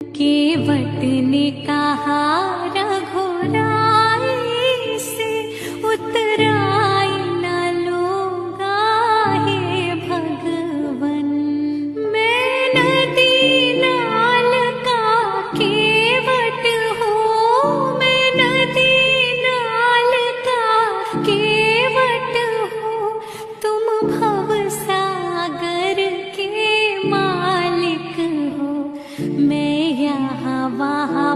केवट ने कहा रघुराई से उतराई न लूंगा हे भगवन। मैं नदी नाल का केवट हूँ, मैं नदी नाल का केवट हूँ, तुम भव सागर के मालिक हो। मैं यहाँ वहाँ